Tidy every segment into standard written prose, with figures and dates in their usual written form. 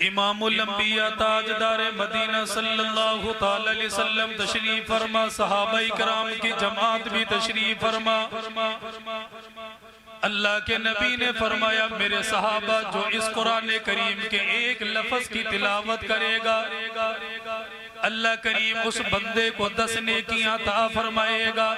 امام الانبیاء تاجدار مدینہ صلی اللہ تعالی علیہ وسلم تشریف فرما، صحابہ کرام کی جماعت بھی تشریف فرما۔ اللہ کے نبی نے فرمایا میرے صحابہ جو اس قرآن کریم کے ایک لفظ کی تلاوت کرے گا اللہ کریم اس بندے کو 10 نیکیاں عطا فرمائے گا۔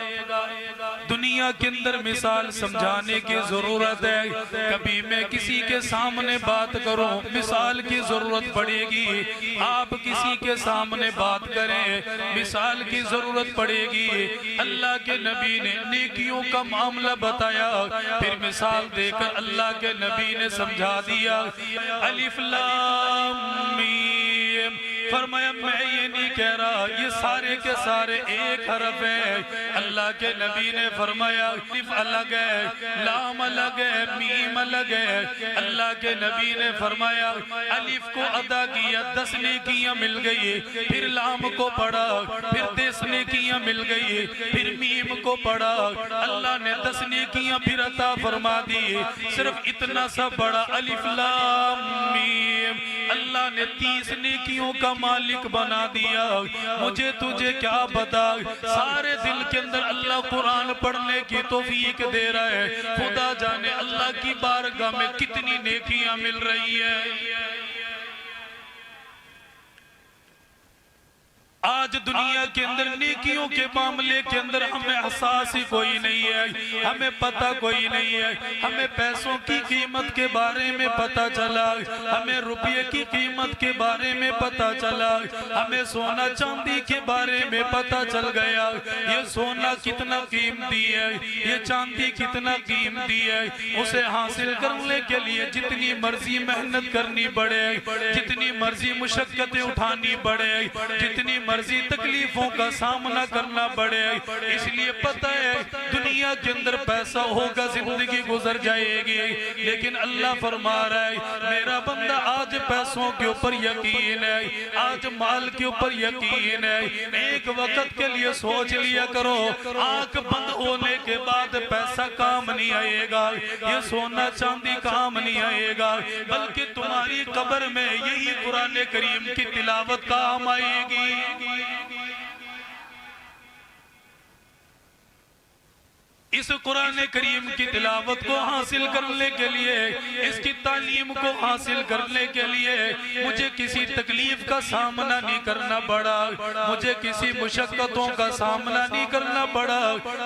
دنیا کے اندر مثال سمجھانے کی ضرورت ہے، کبھی میں کسی کے سامنے بات کروں مثال کی ضرورت پڑے گی، آپ کسی کے سامنے بات کریں مثال کی ضرورت پڑے گی۔ اللہ کے نبی نے نیکیوں کا معاملہ بتایا، پھر مثال دے کر اللہ کے نبی نے سمجھا دیا۔ الف لام میم، فرمایا میں یہ نہیں کہہ رہا یہ سارے کے سارے ایک حرف ہے۔ اللہ کے نبی نے فرمایا الف الگ ہے، لام الگ ہے، میم الگ ہے۔ اللہ کے نبی نے فرمایا الف کو ادا کیا 10 نیکیاں مل گئی، پھر لام کو پڑھا پھر 10 نیکیاں مل گئی، پھر میم کو پڑھا اللہ نے 10 نیکیاں پھر عطا فرما دی۔ صرف اتنا سا بڑا الف لام میم، اللہ نے 30 نیکیوں کا مالک بنا دیا۔ مجھے تجھے کیا بتا، سارے دل کے اندر اللہ قرآن پڑھنے کی توفیق دے رہا ہے، خدا جانے اللہ کی بارگاہ میں کتنی نیکیاں مل رہی ہے۔ آج دنیا کے اندر نیکیوں کے معاملے کے اندر ہمیں احساس ہی کوئی نہیں ہے، ہمیں پتہ کوئی نہیں ہے۔ ہمیں پیسوں کی قیمت کے بارے میں پتہ چلا، ہمیں روپے کی قیمت کے بارے میں پتہ چلا، ہمیں سونا چاندی کے بارے میں پتہ چل گیا۔ یہ سونا کتنا قیمتی ہے، یہ چاندی کتنا قیمتی ہے، اسے حاصل کرنے کے لیے جتنی مرضی محنت کرنی پڑے، جتنی مرضی مشقتیں اٹھانی پڑے، جتنی مرضی تکلیفوں کا سامنا کرنا پڑے۔ اس لیے پتہ ہے دنیا کے اندر پیسہ ہوگا زندگی گزر جائے گی، لیکن اللہ فرما رہا ہے میرا بندہ آج پیسوں کے اوپر یقین ہے، آج مال کے اوپر یقین ہے، ایک وقت کے لیے سوچ لیا کرو آنکھ بند ہونے کے بعد پیسہ کام نہیں آئے گا، یہ سونا چاندی کام نہیں آئے گا، بلکہ تمہاری قبر میں یہی قرآن کریم کی تلاوت کام آئے گی۔ اس قرآن کریم کی تلاوت کو حاصل کرنے کے لیے، اس کی تعلیم کو حاصل کرنے کے لیے مجھے کسی تکلیف کا سامنا نہیں کرنا پڑا، مجھے کسی مشقتوں کا سامنا نہیں کرنا پڑا،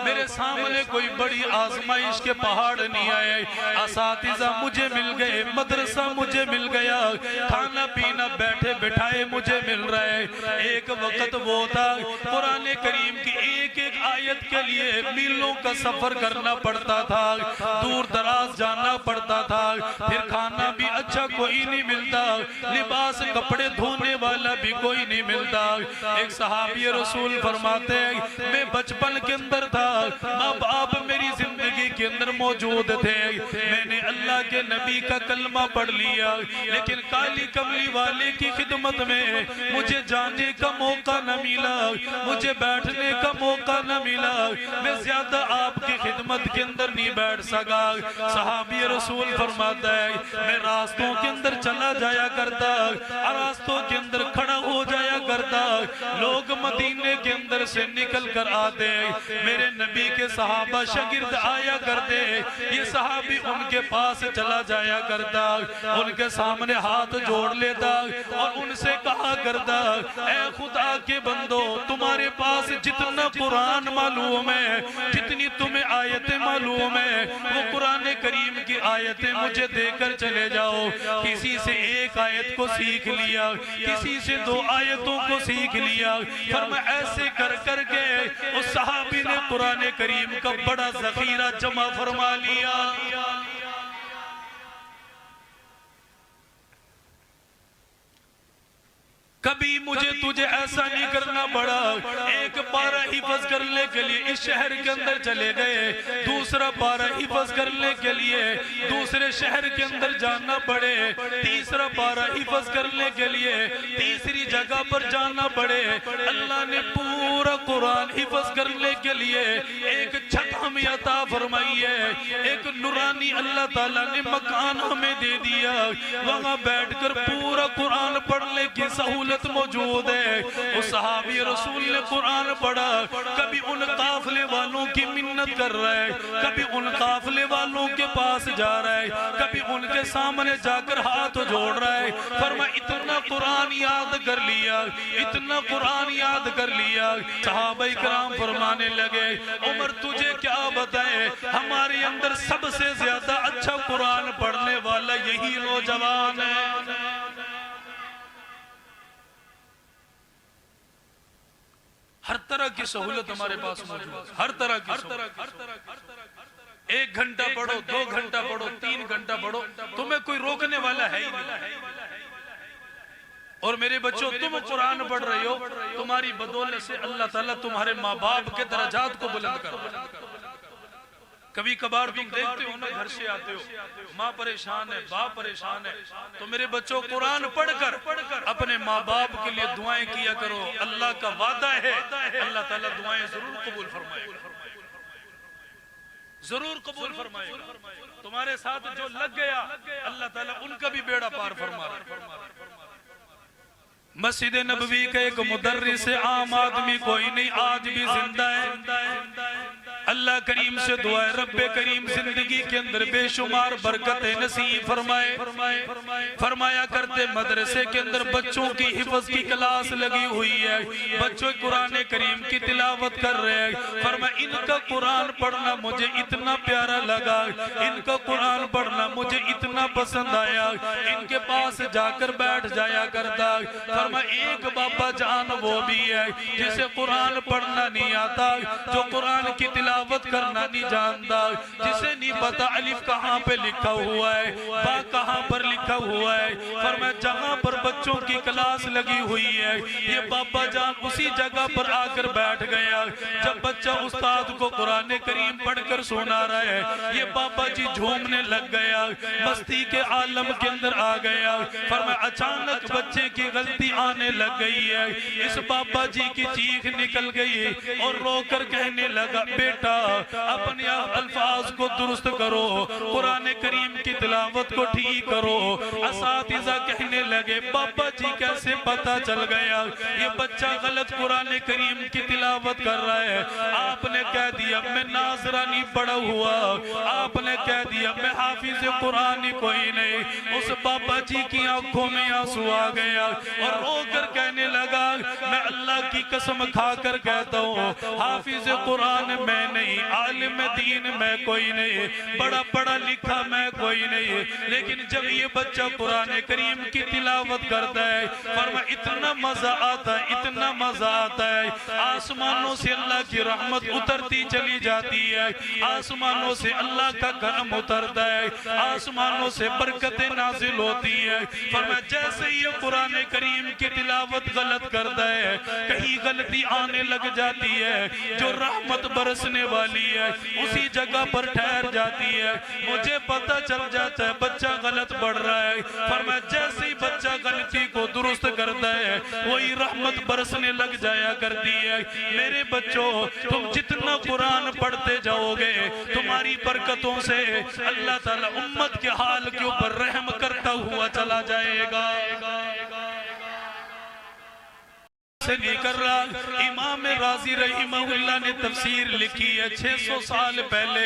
میرے سامنے کوئی بڑی آزمائش کے پہاڑ نہیں آئے، اساتذہ مجھے مل گئے، مدرسہ مجھے مل گیا، کھانا پینا بیٹھے بٹھائے مجھے مل رہا ہے۔ ایک وقت وہ تھا قرآن کریم کی ایک ایک آیت کے لیے میلوں کا سفر کرنا پڑتا تھا، دور دراز جانا پڑتا تھا، پھر کھانا بھی اچھا کوئی نہیں ملتا، لباس کپڑے دھونے والا بھی کوئی نہیں ملتا۔ ایک صحابی رسول فرماتے ہیں میں بچپن کے اندر تھا، ماں باپ میری زندگی کے اندر موجود تھے، میں نے اللہ کے نبی کا کلمہ پڑھ لیا، لیکن کالی کملی والے کی خدمت میں مجھے جانے کا موقع نہ ملا، مجھے بیٹھنے کا موقع نہ ملا، میں زیادہ آپ کی خدمت کے اندر نہیں بیٹھ سکا۔ صحابی رسول فرماتا ہے میں راستوں کے اندر چلا جایا کرتا، راستوں کے اندر کھڑا ہو جایا کرتا، لوگ مدینے کے اندر سے نکل کر آتے، میرے نبی کے صحابہ شاگرد آیا کرتے، یہ صحابی ان کے پاس چلا جایا کرتا، ان کے سامنے ہاتھ جوڑ لیتا اور ان سے کہا کرتا اے خدا کے بندو تمہارے پاس جتنا قرآن معلوم ہے، جتنی تمہیں آیتیں معلوم ہے، وہ قرآن کریم کی آیتیں مجھے دے کر چلے جاؤ۔ کسی سے ایک آیت کو سیکھ لیا، کسی سے 2 آیتوں کو سیکھ لیا، فرمایا ایسے کر کر کے اس صحابی نے قرآن کریم کا بڑا ذخیرہ جمع فرما لیا۔ کبھی مجھے تجھے ایسا نہیں کرنا پڑا، ایک پارہ حفظ کرنے کے لیے اس شہر کے اندر چلے گئے، دوسرا پارہ حفظ کرنے کے لیے دوسرے شہر کے اندر جانا پڑے، تیسرا پارہ حفظ کرنے کے لیے تیسری جگہ پر جانا پڑے۔ اللہ نے پورا قرآن حفظ کرنے کے لیے ایک چھت ہمیں عطا فرمائی ہے، ایک نورانی اللہ تعالیٰ نے مکان ہمیں دے دیا، وہاں بیٹھ کر پورا قرآن پڑھنے کی سہولت موجود ہے۔ اس صحابی رسول نے قرآن پڑھا، کبھی ان قافلے والوں کی منت کر رہا ہے، کبھی ان قافلے والوں کے پاس جا رہا ہے، کبھی ان کے سامنے جا کر ہاتھ جوڑ رہا ہے۔ فرمایا اتنا قرآن یاد کر لیا، اتنا قرآن یاد کر لیا۔ صحابہ کرام فرمانے لگے عمر تجھے کیا بتائے، ہمارے اندر سب سے زیادہ اچھا قرآن پڑھنے والا یہی نوجوان ہے۔ ہر طرح کی سہولت ہمارے پاس موجود ہے، ہر طرح کی سہولت۔ 1 گھنٹہ پڑھو، 2 گھنٹہ پڑھو، 3 گھنٹہ پڑھو، تمہیں کوئی روکنے والا ہے ہی نہیں۔ اور میرے بچوں تم قرآن پڑھ رہے ہو، تمہاری بدولت سے اللہ تعالیٰ تمہارے ماں باپ کے درجات کو بلند کر رہا ہے۔ کبھی کبھار تم دیکھتے ہو نا، گھر سے آتے ہو، ماں پریشان ہے، باپ پریشان ہے، تو میرے بچوں قرآن پڑھ کر اپنے ماں باپ کے لیے دعائیں کیا کرو۔ اللہ کا وعدہ ہے اللہ تعالیٰ دعائیں ضرور قبول فرمائے، ضرور قبول فرمائے۔ تمہارے ساتھ جو لگ گیا اللہ تعالیٰ ان کا بھی بیڑا پار فرما رہا۔ مسجد نبوی کا ایک مدرس عام آدمی کوئی نہیں، آج بھی زندہ ہے۔ اللہ کریم سے دعا ہے رب کریم زندگی کے اندر بے شمار برکت نصیب فرمائے۔ فرمایا کرتے مدرسے کے اندر بچوں کی حفظ کی کلاس لگی ہوئی ہے، بچوں قرآن کریم کی تلاوت کر رہے ہیں۔ فرمایا ان کا قرآن پڑھنا مجھے اتنا پیارا لگا، ان کا قرآن پڑھنا مجھے اتنا پسند آیا، ان کے پاس جا کر بیٹھ جایا کرتا۔ فرمایا ایک بابا جان وہ بھی ہے جسے قرآن پڑھنا نہیں آتا، جو قرآن کی تلاوت کرنا نہیں جانتا، جسے نہیں پتا الف کہاں پہ لکھا ہوا ہے، با کہاں پر لکھا ہوا ہے۔ فرمایا جہاں پر بچوں کی کلاس لگی ہوئی ہے یہ بابا جان اسی جگہ پر آ کر بیٹھ گیا۔ جب بچہ استاد کو قرآن کریم پڑھ کر سنا رہا ہے یہ بابا جی جھومنے لگ گیا، مستی کے عالم کے اندر آ گیا۔ فرمایا اچانک بچے کی غلطی آنے لگ گئی ہے، اس بابا جی کی چیخ نکل گئی اور رو کر کہنے لگا بیٹا اپنے الفاظ کو درست کرو، قرآن کریم کی تلاوت کو ٹھیک کرو۔ اساتذہ کہنے لگے بابا جی کیسے پتا چل گیا یہ بچہ غلط قرآن کریم کی تلاوت کر رہا ہے؟ آپ نے کہہ دیا میں ناظرانی پڑھا ہوا، آپ نے کہہ دیا میں حافظ قرآن کوئی نہیں۔ اس بابا جی کی آنکھوں میں آنسو آ گیا اور رو کر کہنے لگا میں اللہ کی قسم کھا کر کہتا ہوں حافظ قرآن میں نہیں، عالم دین میں کوئی نہیں، بڑا پڑھا لکھا میں کوئی نہیں، لیکن جب یہ بچہ قرآن کریم کی تلاوت کرتا ہے فرمایا اتنا مزہ آتا ہے، اتنا مزہ آتا ہے، آسمانوں سے اللہ کی رحمت اترتی چلی جاتی ہے، آسمانوں سے اللہ کا کرم اترتا ہے، آسمانوں سے برکتیں نازل ہوتی ہے۔ فرمایا جیسے یہ قرآن کریم کی تلاوت غلط کرتا ہے کہیں غلطی آنے لگ جاتی ہے، جو رحمت برسنے والی ہے اسی جگہ پر ٹھہر جاتی ہے، مجھے پتہ چل جاتا ہے بچہ غلط پڑھ رہا ہے۔ فرمایا جیسے ہی بچہ غلطی کو درست کرتا ہے وہی رحمت برسنے لگ جایا کرتی ہے۔ میرے بچوں تم جتنا قرآن پڑھتے جاؤ گے تمہاری برکتوں سے اللہ تعالیٰ امت کے حال کے اوپر رحم کرتا ہوا چلا جائے گا۔ سے نہیں کر رہا، امام رازی رحمہ اللہ نے تفسیر لکھی ہے 600 سال پہلے،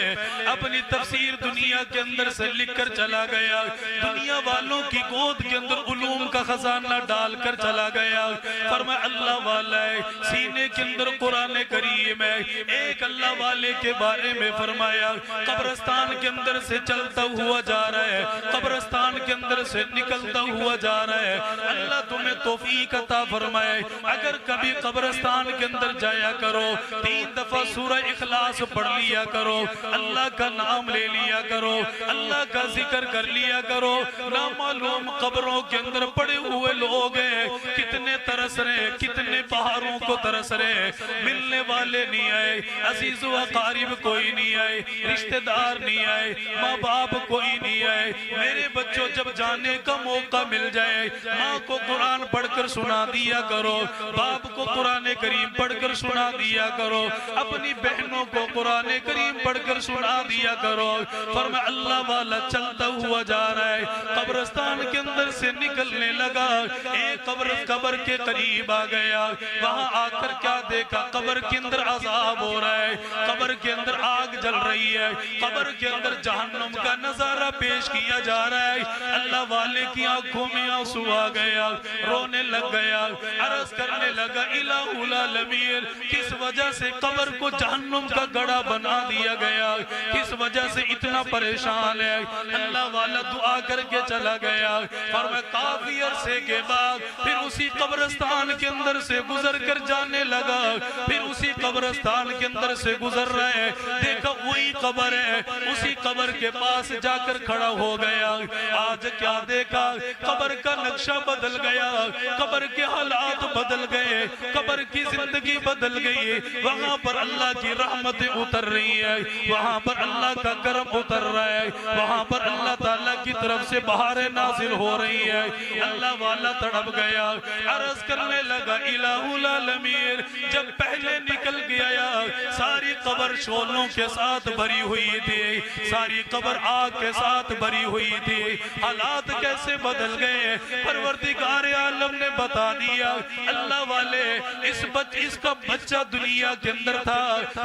اپنی تفسیر دنیا کے اندر سے لکھ کر چلا گیا، دنیا والوں کی گود کے اندر علوم کا خزانہ ڈال کر چلا گیا۔ فرمایا اللہ والا ہے سینے کے اندر قرآن کریم ہے، ایک اللہ والے کے بارے میں فرمایا قبرستان کے اندر سے چلتا ہوا جا رہا ہے، قبرستان کے اندر سے نکلتا ہوا جا رہا ہے، اللہ تمہیں توفیق عطا فرمائے اگر کبھی قبرستان کے اندر جایا کرو 3 دفعہ سورہ اخلاص پڑھ لیا کرو، اللہ کا نام لے لیا کرو، اللہ کا ذکر کر لیا کرو۔ نامعلوم قبروں کے اندر پڑے ہوئے لوگ ہیں کتنے ترس رہے ہیں، کتنے پہاڑوں کو ترس ترس رہے، ملنے والے نہیں آئے، عزیز و اقارب کوئی نہیں آئے، رشتہ دار نہیں آئے، ماں باپ کوئی نہیں آئے۔ میرے بچوں جب جانے کا موقع مل جائے، ماں کو قرآن پڑھ کر سنا دیا کرو، باپ کو قرآن کریم پڑھ کر سنا دیا کرو، اپنی بہنوں کو قرآن کریم پڑھ کر سنا دیا کرو۔ فرمایا اللہ والا چلتا ہوا جا رہا ہے، قبرستان کے اندر سے نکلنے لگا، ایک قبر کے قریب آ گیا، وہاں آ کر کیا دیکھا؟ قبر کے اندر عذاب ہو رہا ہے، قبر کے اندر آگ جل رہی ہے، قبر کے اندر جہنم کا نظارہ پیش کیا جا رہا ہے۔ اللہ والے کی آنکھوں میں آنسو آ گیا، رونے لگ گیا، عرض کرنے لگا الہ العالمین، کس وجہ سے قبر کو جہنم کا گڑھا بنا دیا گیا، کس وجہ سے اتنا پریشان ہے؟ اللہ والا دعا کر کے چلا گیا، فرمایا کافی عرصے کے بعد پھر اسی قبرستان کے اندر سے گزر کر جانے لگا، پھر اسی قبرستان کے اندر سے گزر رہے، دیکھا وہی قبر ہے، اسی قبر کے پاس جا کر کھڑا ہو گیا۔ آج کیا دیکھا؟ قبر کا نقشہ بدل گیا، قبر کے حالات بدل گئے، قبر کی زندگی بدل گئی، وہاں پر اللہ کی رحمتیں اتر رہی ہے، وہاں پر اللہ کا کرم اتر رہا ہے، وہاں پر اللہ تعالیٰ کی طرف سے بہاریں نازل ہو رہی ہے۔ اللہ والا تڑپ گیا، عرض کرنے لگا الہ العالمین، جب پہلے نکل گیا ساری قبر شعلوں کے ساتھ بھری ہوئی تھی، ساری قبر آگ کے ساتھ بھری ہوئی تھی، حالات کیسے بدل گئے؟ پروردگار عالم نے بتا دیا، اللہ والے اس کا بچہ دنیا کے اندر تھا،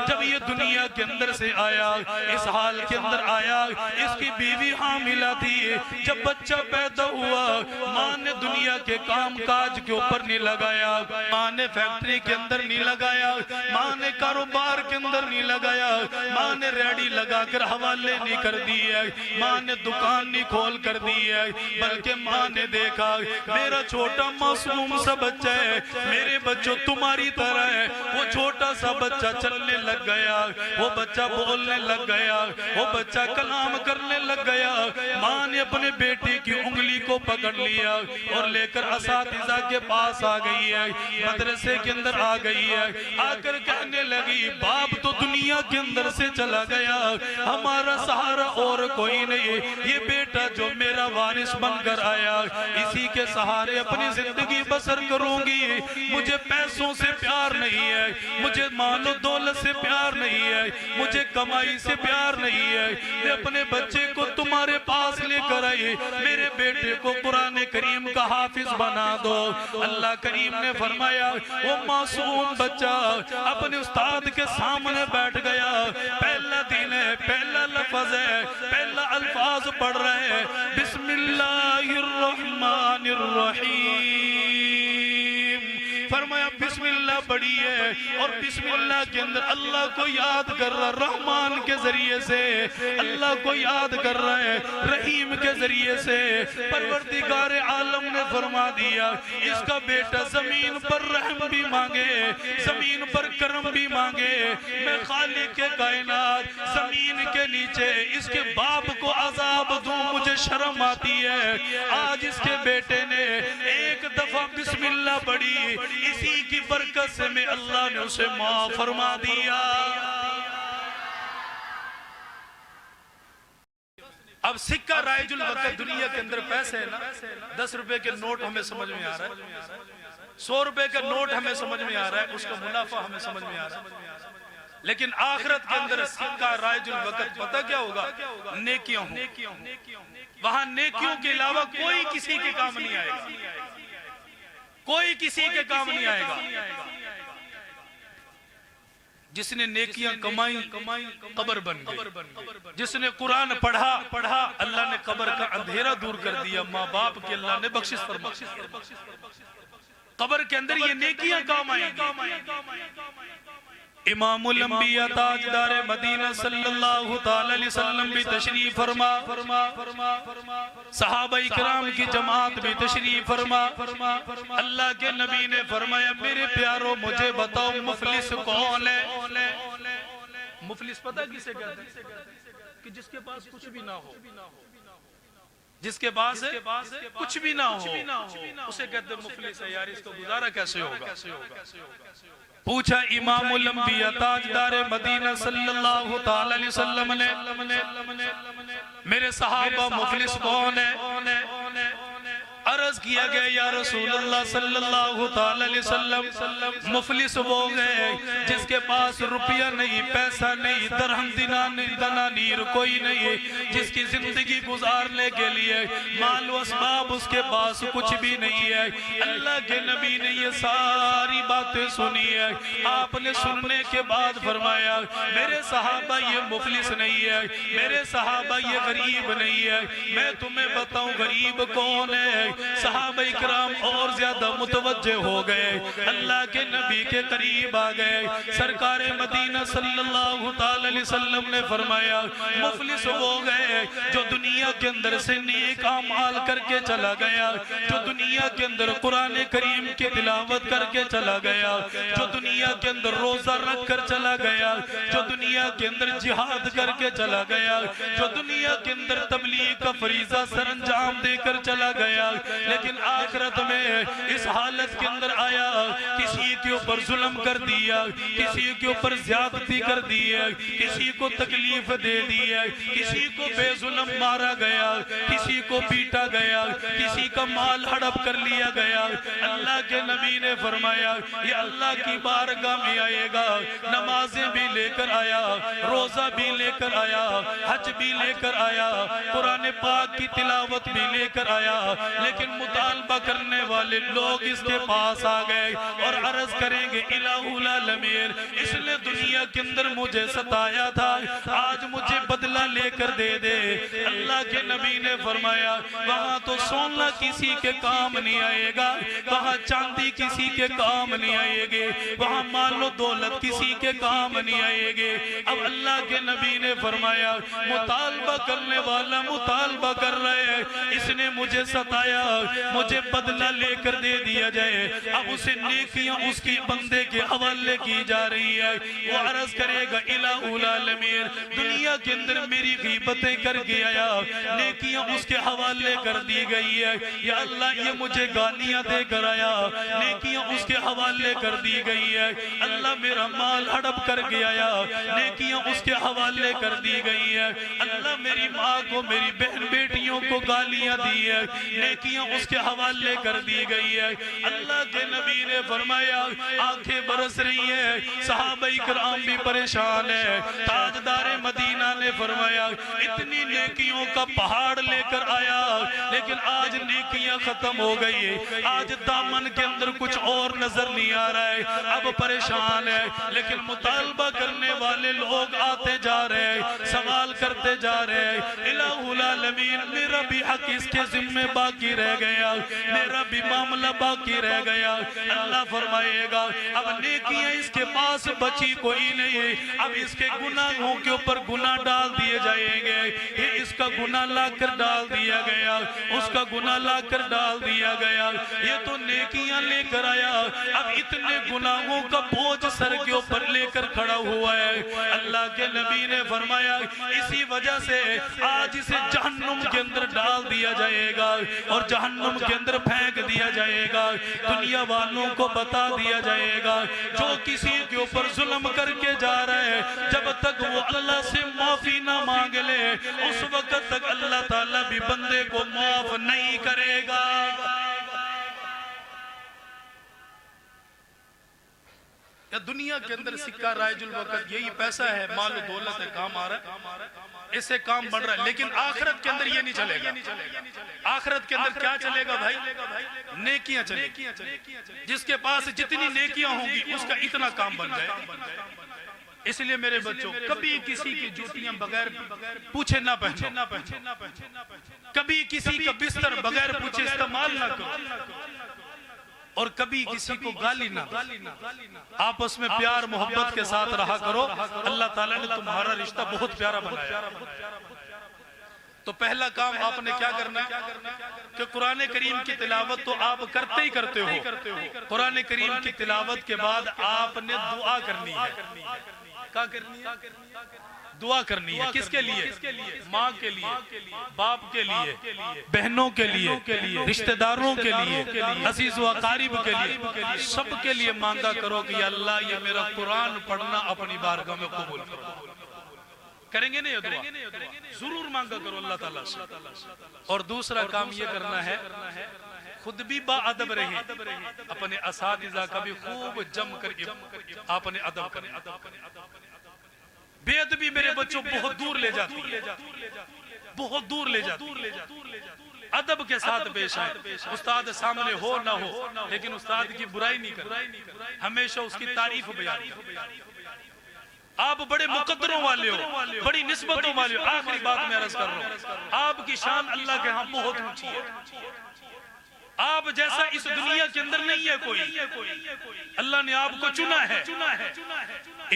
جب یہ دنیا کے اندر سے آیا، اس حال کے اندر آیا، اس کی بیوی حاملہ تھی، جب بچہ پیدا ہوا ماں نے دنیا کے کام کاج کے اوپر نہیں لگایا، ماں نے فیکٹری کے اندر نہیں لگایا، ماں نے کاروبار کے اندر نہیں لگایا، ماں نے ریڈی لگا کر حوالے نہیں کر دی ہے، ماں نے دکان نہیں کھول کر دی ہے، بلکہ ماں نے دیکھا میرا چھوٹا معصوم سا بچہ ہے، میرے بچوں تمہاری طرح ہے، وہ چھوٹا سا بچہ چلنے لگ گیا، وہ بچہ بولنے لگ گیا، وہ بچہ کلام کرنے لگ گیا۔ ماں نے اپنے بیٹے کی انگلی کو پکڑ لیا اور لے کر اساتذہ کے پاس آ گئی ہے، مدرسے کے اندر آ گئی ہے، آ کر کہنے لگی باپ تو دنیا کے اندر سے چلا گیا، ہمارا سہارا اور کوئی نہیں، یہ بیٹا جو میرا وارث بن کر آیا اسی کے سہارے اپنی زندگی بسر کروں گی، مجھے پیسوں سے پیار نہیں ہے، مجھے مال و دولت سے پیار نہیں ہے، مجھے کمائی سے پیار نہیں ہے، میں اپنے بچے کو تمہارے پاس لے کر آئی، میرے بیٹے کو قرآن کریم کا حافظ بنا دو۔ اللہ کریم نے فرمایا وہ معصوم بچہ اپنے استاد کے سامنے بیٹھ گیا، پہلا دن ہے، پہلا لفظ ہے، پہلا الفاظ پڑھ رہے ہیں، بسم اللہ الرحمن الرحیم، فرمایا بسم اللہ پڑھی ہے اور بسم اللہ کے اندر اللہ کو یاد کر رہا، رحمان کے ذریعے سے اللہ کو یاد کر رہا ہے، رحیم کے ذریعے سے۔ پروردگار عالم نے فرما دیا اس کا بیٹا زمین پر رحم بھی مانگے، زمین پر کرم بھی مانگے، میں خالق کے کائنات زمین کے نیچے اس کے باپ کو عذاب دوں مجھے شرم آتی ہے۔ آج اس کے بیٹے نے ایک دفعہ بسم اللہ پڑھی، اسی کی برکت سے میں اللہ نے اسے معاف فرما دیا۔ اب سکہ رائج الوقت دنیا کے اندر پیسے ہے نا، 10 روپے کے نوٹ ہمیں سمجھ میں آ رہا ہے، 100 روپے کا نوٹ ہمیں سمجھ میں آ رہا ہے، اس کا منافع ہمیں سمجھ میں آ رہا ہے، لیکن آخرت کے اندر سکہ رائج الوقت پتہ کیا ہوگا؟ نیکیوں ہوں، وہاں نیکیوں کے علاوہ کوئی کسی کے کام نہیں آئے گا، کوئی کسی کے کام نہیں آئے گا۔ جس نے نیکیاں کمائیں قبر بن گئی، جس نے قرآن پڑھا اللہ نے قبر کا اندھیرا دور کر دیا، ماں باپ کی اللہ نے بخشش فرمائی، قبر کے اندر یہ نیکیاں کام آئیں گی۔ امام الانبیاء تاجدار مدینہ صلی اللہ تعالی علیہ وسلم بھی تشریف فرما، صحابہ اکرام کی جماعت بھی تشریف فرما۔ اللہ کے نبی نے فرمایا میرے پیاروں مجھے بتاؤ مفلس کون ہے؟ مفلس پتہ کسے کہتے ہیں؟ کہ جس کے پاس کچھ بھی نہ ہو، جس کے پاس کچھ بھی نہ ہو اسے کہتے ہیں مفلس ہے۔ یار اس کو گزارا کیسے ہوگا؟ پوچھا امام الانبیاء تاجدار مدینہ صلی اللہ تعالی علیہ وسلم نے میرے صحابہ مفلس کون ہے؟ عرض کیا گیا یا رسول اللہ صلی اللہ تعالی علیہ وسلم مفلس وہ گئے جس کے پاس روپیہ نہیں، پیسہ نہیں، درہم دنانیر کوئی نہیں، جس کی زندگی گزارنے کے لیے مال و اسباب اس کے پاس کچھ بھی نہیں ہے۔ اللہ کے نبی نے یہ ساری باتیں سنی ہے، آپ نے سننے کے بعد فرمایا میرے صحابہ یہ مفلس نہیں ہے، میرے صحابہ یہ غریب نہیں ہے، میں تمہیں بتاؤں غریب کون ہے۔ صحابہ اکرام اور زیادہ متوجہ ہو گئے، اللہ کے نبی کے قریب آ گئے۔ سرکار مدینہ صلی اللہ تعالی علیہ وسلم نے فرمایا مفلس وہ گئے جو دنیا کے اندر سے نیک اعمال کر کے چلا گیا، جو دنیا کے اندر قرآن کریم کی تلاوت کر کے چلا گیا، جو دنیا کے اندر روزہ رکھ کر چلا گیا، جو دنیا کے اندر جہاد کر کے چلا گیا، جو دنیا کے اندر تبلیغ کا فریضہ سر انجام دے کر چلا گیا، لیکن آخرت میں اس حالت کے اندر آیا کسی کے اوپر ظلم کر دیا، کسی کے اوپر زیادتی کر دی ہے، کسی کو تکلیف دے دی ہے، کسی کو بے ظلم مارا گیا، کسی کو پیٹا گیا، کسی کا مال ہڑپ کر لیا گیا۔ اللہ کے نبی نے فرمایا یہ اللہ کی بارگاہ میں آئے گا، نمازیں بھی لے کر آیا، روزہ بھی لے کر آیا، حج بھی لے کر آیا، قرآن پاک کی تلاوت بھی لے کر آیا، لیکن مطالبہ کرنے والے لوگ اس کے پاس آ گئے اور عرض کریں گے الہ العالمین اس نے دنیا کے اندر مجھے ستایا تھا، آج مجھے بدلہ لے کر دے دے۔ اللہ کے نبی نے فرمایا وہاں تو سونا کسی کے کام نہیں آئے گا، وہاں چاندی کسی کے کام نہیں آئے گے، وہاں مال و دولت کسی کے کام نہیں آئے گے۔ اب اللہ کے نبی نے فرمایا مطالبہ کرنے والا مطالبہ کر رہے ہیں، اس نے مجھے ستایا، مجھے بدلہ لے کر دے دیا جائے۔ اب اسے نیکیاں اس کی بندے کے حوالے کی جا رہی ہے، وہ عرض کرے گا الہ العالمین دنیا کے اندر میری غیبتیں کر کے آیا، نیکیاں اس کے حوالے کر دی گئی ہے، یا اللہ یہ مجھے گالیاں دے کر آیا، نیکیاں اس کے حوالے کر دی گئی ہے، اللہ میرا مال ہڑپ کر کے آیا، نیکیاں اس کے حوالے کر دی گئی ہے، اللہ میری ماں کو میری بہن بیٹیوں کو گالیاں دی ہے، نیکیاں اس کے حوالے کر دی گئی ہے۔ اللہ کے نبی نے فرمایا آنکھیں برس رہی ہیں، صحابہ اکرام بھی پریشان ہیں۔ تاجدار مدینہ نے فرمایا اتنی نیکیوں کا پہاڑ لے کر آیا لیکن آج نیکیاں ختم ہو گئی، آج دامن کے اندر کچھ اور نظر نہیں آ رہا ہے، اب پریشان ہے، لیکن مطالبہ کرنے والے لوگ آتے جا رہے ہیں، سوال کرتے جا رہے ہیں الہ العالمین میرا بھی حق اس کے ذمہ باقی رہ گیا، میرا بھی معاملہ باقی رہ گیا۔ اللہ فرمائے گا اب نیکیاں اس کے پاس بچی کوئی نہیں، اب اس کے گناہوں کے اوپر گناہ ڈال دیے جائیں گے، یہ اس کا گناہ لا کر ڈال دیا گیا، اس کا گناہ لا کر ڈال دیا گیا، یہ تو نیکیاں لے کر آیا، اب اتنے گناہوں کا بوجھ سر کے اوپر لے کر کھڑا ہوا ہے۔ اللہ کے نبی نے فرمایا اسی وجہ سے آج اسے جہنم کے اندر ڈال دیا جائے گا اور جہنم کے اندر پھینک دیا جائے گا، دنیا والوں کو بتا دیا جائے گا جو کسی کے اوپر ظلم کر کے جا رہا ہے جب تک وہ اللہ سے معافی نہ مانگ لے اس وقت تک اللہ تعالیٰ بھی بندے کو معاف نہیں کرے گا۔ یا دنیا کے اندر سکہ رائج الوقت یہی پیسہ ہے، مال و دولت ہے، کام آ رہا ہے، اس سے کام بڑھ رہا ہے، لیکن آخرت کے اندر یہ نہیں چلے گا۔ آخرت کے اندر کیا چلے گا بھائی؟ نیکیاں چلے گی، جس کے پاس جتنی نیکیاں ہوں گی اس کا اتنا کام بن جائے گا۔ اس لیے میرے بچوں کبھی کسی کی جوتیاں بغیر پوچھے نہ پہنو، کبھی کسی کا بستر بغیر پوچھے استعمال نہ کرو، اور کبھی کسی کو گالی نہ دو، آپس میں پیار محبت کے ساتھ رہا کرو، اللہ تعالیٰ نے تمہارا رشتہ بہت پیارا بنایا۔ تو پہلا کام آپ نے کیا کرنا ہے کہ قرآن کریم کی تلاوت تو آپ کرتے ہی کرتے ہو، قرآن کریم کی تلاوت کے بعد آپ نے دعا کرنی ہے۔ کیا کرنی ہے؟ دعا کرنی ہے کس کے لیے؟ ماں کے لیے، باپ کے لیے، بہنوں کے لیے، رشتہ داروں کے لیے، عزیز و اقارب کے لیے، سب کے لیے مانگا کرو کہ یا اللہ یہ میرا قرآن پڑھنا اپنی بارگاہ میں قبول کرو۔ کریں گے نا یہ دعا؟ ضرور مانگا کرو اللہ تعالیٰ سے۔ اور دوسرا کام یہ کرنا ہے خود بھی با ادب رہے، اپنے اساتذہ کا بھی خوب جم کر آپ نے ادب کریں۔ بے ادبی میرے بچوں بہت دور لے جاتی ہے، بہت دور لے جاتی ہے۔ ادب کے ساتھ پیش آئے، استاد سامنے ہو نہ ہو لیکن استاد کی برائی نہیں کرنا، ہمیشہ اس کی تعریف بیان کرنا۔ آپ بڑے مقدروں والے ہو، بڑی نسبتوں والے ہو، آخری بات میں عرض کر رہا ہوں، آپ کی شان اللہ کے ہاں بہت اونچی ہے، آپ جیسا اس دنیا کے اندر نہیں ہے کوئی، اللہ نے آپ کو چنا ہے۔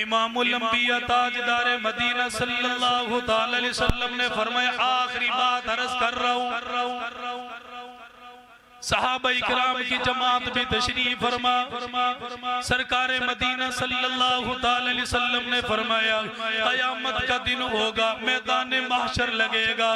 امام الانبیاء تاجدار مدینہ صلی اللہ علیہ وسلم نے فرمایا، آخری بات عرض کر رہا ہوں، صحابہ اکرام کی جماعت بھی تشریف فرما، سرکار مدینہ صلی اللہ علیہ وسلم نے فرمایا قیامت کا دن ہوگا، میدان محشر لگے گا،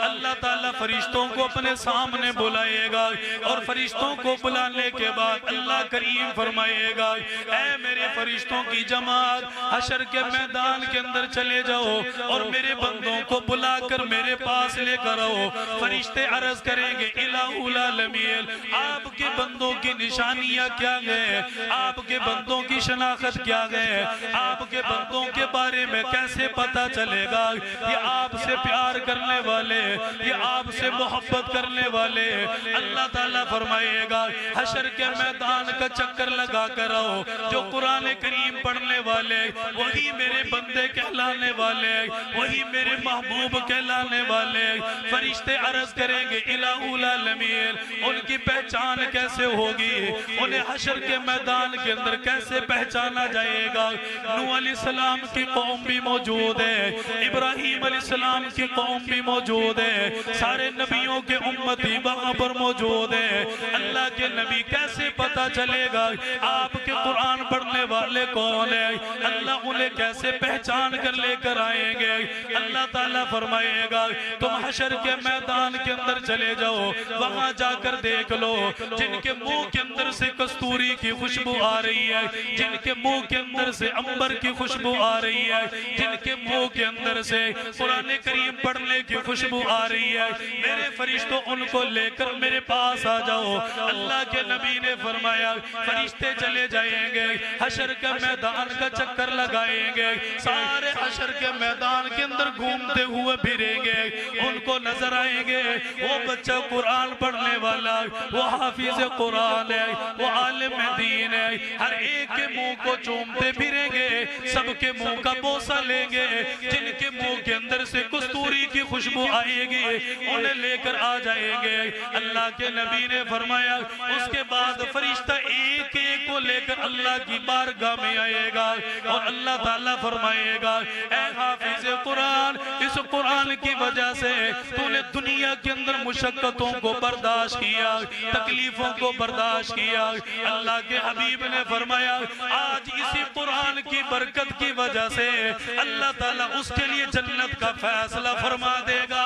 اللہ تعالیٰ فرشتوں کو اپنے سامنے بلائے گا، اور فرشتوں کو بلانے کے بعد اللہ کریم فرمائے گا اے میرے فرشتوں کی جماعت حشر کے میدان کے اندر چلے جاؤ اور میرے بندوں کو بلا کر میرے پاس لے کر آؤ۔ فرشتے عرض کریں گے الہ العالمین، آپ کے بندوں کی نشانیاں کیا گئے، آپ کے بندوں کی شناخت کیا گئے، آپ کے بندوں کے بارے میں کیسے پتا چلے گا؟ یہ آپ سے پیار کرنے والے، یہ آپ سے محبت کرنے والے۔ اللہ تعالیٰ فرمائے گا حشر کے میدان کا چکر لگا کر آؤ، جو قرآن کریم پڑھنے والے وہی میرے بندے کہلانے والے، وہی میرے محبوب کہلانے والے۔ فرشتے عرض کریں گے الہ العالمین، ان کی پہچان کیسے ہوگی، انہیں حشر کے میدان کے اندر کیسے پہچانا جائے گا؟ نوح علیہ السلام کی قوم بھی موجود ہے، ابراہیم علیہ السلام کی قوم بھی موجود ہے، سارے نبیوں کے امتی وہاں پر موجود ہے۔ اللہ کے نبی کیسے پتا چلے گا آپ کے قرآن پڑھنے والے کون ہیں؟ اللہ انہیں کیسے پہچان کر لے کر آئیں گے؟ اللہ تعالیٰ فرمائے گا تم حشر کے میدان کے اندر چلے جاؤ، وہاں جا کر دیکھ لو جن کے منہ کے اندر سے کستوری کی خوشبو آ رہی ہے، جن کے منہ کے اندر سے عنبر کی خوشبو آ رہی ہے، جن کے منہ کے اندر سے قرآن کریم پڑھنے کی خوشبو آ رہی ہے، میرے فرشتوں ان کو لے کر میرے پاس آ جاؤ۔ اللہ کے نبی نے فرمایا فرشتے چلے جائیں گے، حشر کے میدان کا چکر لگائیں گے، سارے حشر کے میدان کے اندر گھومتے ہوئے پھریں گے، ان کو نظر آئیں گے وہ بچہ قرآن پڑھنے والا، وہ حافظ قرآن ہے، وہ عالم دین ہے، ہر ایک کے منہ کو چومتے پھریں گے، سب کے منہ کا بوسہ لیں گے، جن کے منہ کے اندر سے کستوری کی خوشبو آئے گی انہیں لے کر آ جائیں گے۔ اللہ کے نبی نے فرمایا اس کے بعد فرشتہ ایک ایک کو لے کر اللہ کی بارگاہ میں آئے گا، اور اللہ تعالیٰ فرمائے گا اے حافظ قرآن، اس قرآن کی وجہ سے تو نے دنیا کے اندر مشقتوں کو برداشت کیا، تکلیفوں کو برداشت کیا۔ اللہ کے حبیب نے فرمایا آج اسی قرآن کی برکت کی وجہ سے اللہ تعالیٰ اس کے لیے جنت کا فیصلہ فرما دے گا۔